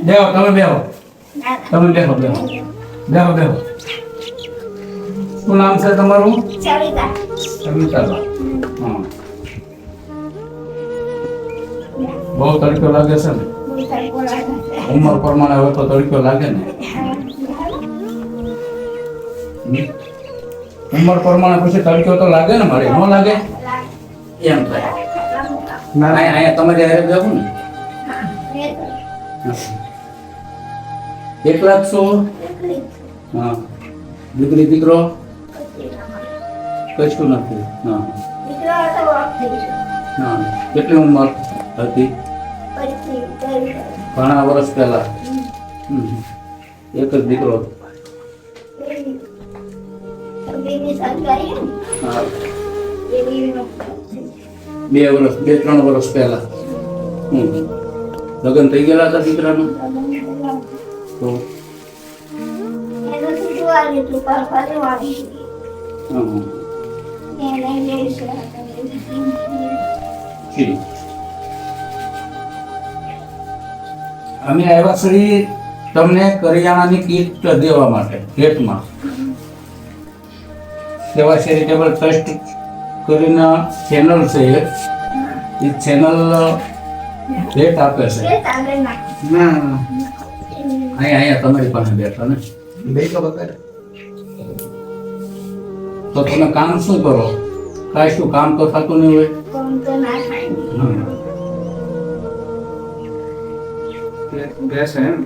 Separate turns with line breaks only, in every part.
બેહો તમે બેહો તમે બેહો બેહો બેહો બેહો શું નામ છે તમારું?
સવિતા.
સવિતા. હા બહુ તડકો લાગે છે ને? ઉંમર પ્રમાણે હવે તો તડકો લાગે ને? ઉંમર પ્રમાણે પછી તડકો તો લાગે ને મારે ન લાગે એમ થાય ના અહીંયા તમારે હારે જવું ને એકલા જ છો? હા દીકરી દીકરો કશું નથી? હા હા કેટલી ઉંમર હતી? ઘણા વર્ષ પહેલા. એક જ દીકરો? હા 2-3 વર્ષ પહેલા. લગ્ન થઈ ગયેલા હતા દીકરાનું? તો અમે આવ્યા શ્રી તમને કરિયાણાની કીટ દેવા માટે ભેટમાં. સેવા ચેરિટેબલ ટ્રસ્ટ કરીને ચેનલ છે એ ચેનલ ભેટ આપે છે. અહીંયા તમારી પાસે બેઠા ને તો તમે કામ શું કરો? કાંઈ શું કામ તો થતું નહીં હોય?
બેસે એમ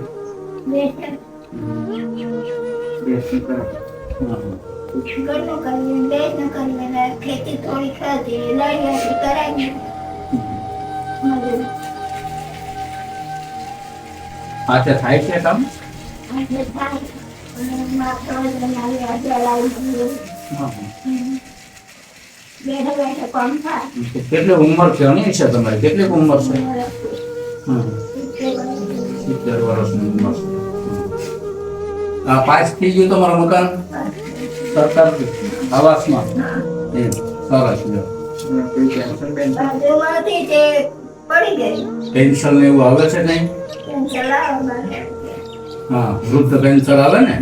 ખેતી થોડી ખાધી લઈ કરાવી.
હાથે થાય છે કામ? કેટલી ઉંમર છે? ઘણી છે તમારી? કેટલી ઉંમર છે? 70 વર્ષની ઉંમર છે. આ પાસ થઈ ગયું તમારું મકાન સરકાર આવાસમાં? સરસ. પેન્શન ને એવું આવે છે કઈ? હા વૃદ્ધ પેન્શન આવે ને?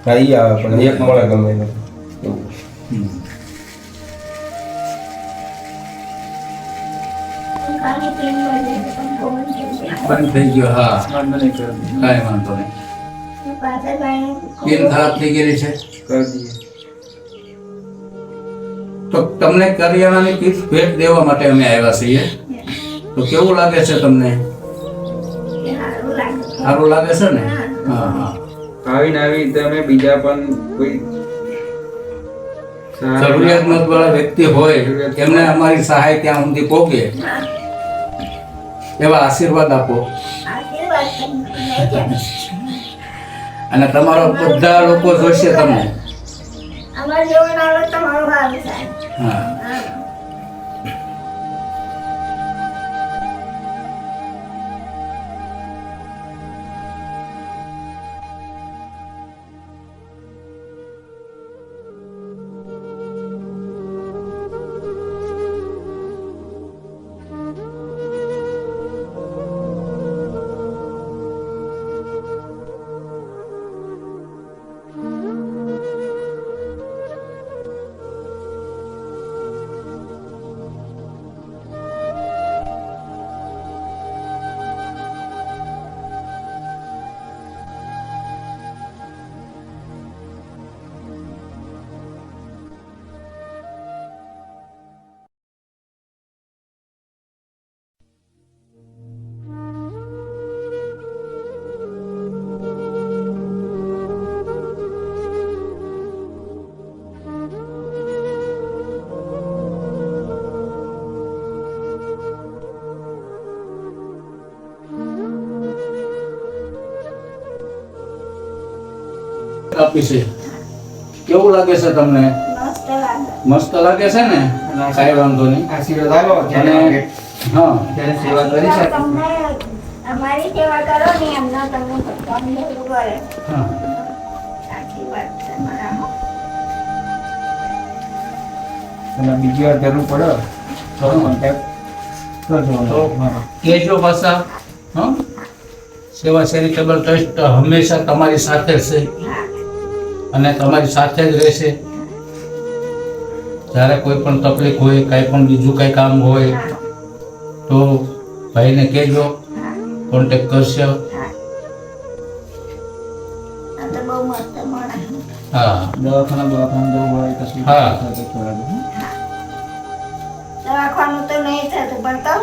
કઈ આવે પણ એક મળે ગમે
બંધ થઈ ગયો. હા કાંઈ વાંધો નહીં. સ્કીન ખરાબ થઈ ગયેલી છે?
કરી દઈએ.
તો તમને કરિયાણાની કીટ ભેટ દેવા માટે અમે આવ્યા છીએ. તો કેવું લાગે છે તમને? સારું લાગે છે ને? હા હા
આવી તમે બીજા પણ કોઈ
જરૂરિયાતમંદ વાળા વ્યક્તિ હોય એમને અમારી સહાય ત્યાં સુધી પહોંચે એવા આશીર્વાદ આપો. અને તમારો બધા લોકો જોશે તમને. હા આપી છે. કેવું લાગે છે તમને? મસ્ત લાગે છે ને? કાંઈ વાંધો નહીં.
આશીર્વાદ આલો
અને હા
સેવા કરી છે.
અમારી સેવા કરો ને એમનો તમને ભગવાન કરે.
હા
સાચી વાત છે મારા.
તમે બીજી વાર જરૂર પડે તો કોન્ટેક્ટ કરજો.
તો કહેજો પાછા. હં? સેવા ચેરિટેબલ ટ્રસ્ટ હંમેશા તમારી સાથે છે અને તમારી સાથે જ રહેશે. જ્યારે કોઈ પણ તકલીફ હોય, કાંઈ પણ બીજું કાંઈ કામ હોય તો ભાઈને કહેજો, કોન્ટેક્ટ કરશે.
આ તો બહુ મસ્ત માણસ.
હા,
દવાખાના જવું હોય કશું
હા.
તો કરાવો.
દવાખાનું તો નહીં થતું પણ તો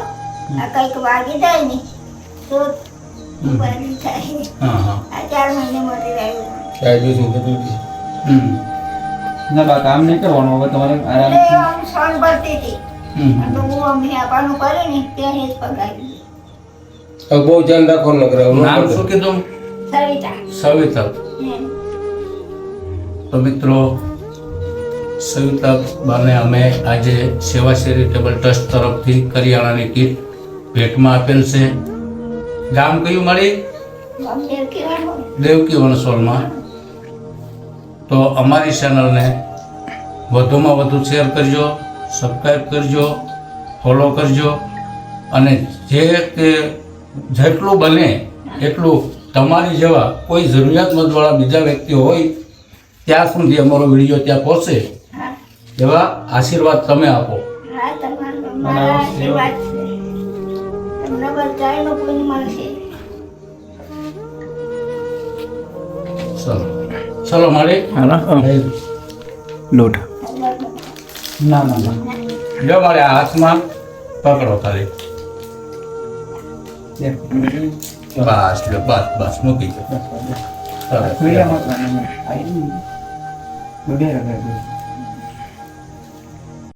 આ કંઈક વાગી જાય ને તો વાગી થાય.
હા, હા.
આ 4 મહિને મટી રહ્યું.
હમ.
ના બા કામ નહીં કરવાનું હવે તમારે
એટલે
આરામથી
આમ સોન ભરતી હતી.
હમ.
તો હું અમને આપવાનું કર્યું ને ત્યાં જ પગારી.
બહુ ધ્યાન રાખવાનું નકર
નામ શું કીધું?
સવિતા.
સવિતા.
હમ.
તો મિત્રો, સવિતા બાને અમે આજે સેવા ચેરિટેબલ ટ્રસ્ટ તરફથી કરિયાણાની કીટ ભેટમાં આપેલ છે. ગામ કયું મળી?
ગમે કહેવાનું.
દેવકી વણસોલમાં. તો અમારી ચેનલને વધુમાં વધુ શેર કરજો, સબસ્ક્રાઈબ કરજો, ફોલો કરજો અને જેટલું બને એટલું તમારી જેવા કોઈ જરૂરિયાતમંદવાળા બીજા વ્યક્તિઓ હોય ત્યાં સુધી અમારો વિડીયો ત્યાં પહોંચે
હા.
એવા આશીર્વાદ તમે આપો.
હા, તમારો મારા આશીર્વાદ છે. તમને બધાયનો પુણ્ય મળશે.
ચલો મળી.
લોટ ના ના ના
જો મારે આ હાથમાં પકડો ખાલી. બસ લ્યો, બસ મૂકી દો. સરસ.
મીડિયામાં આવી દુધિયા રખાય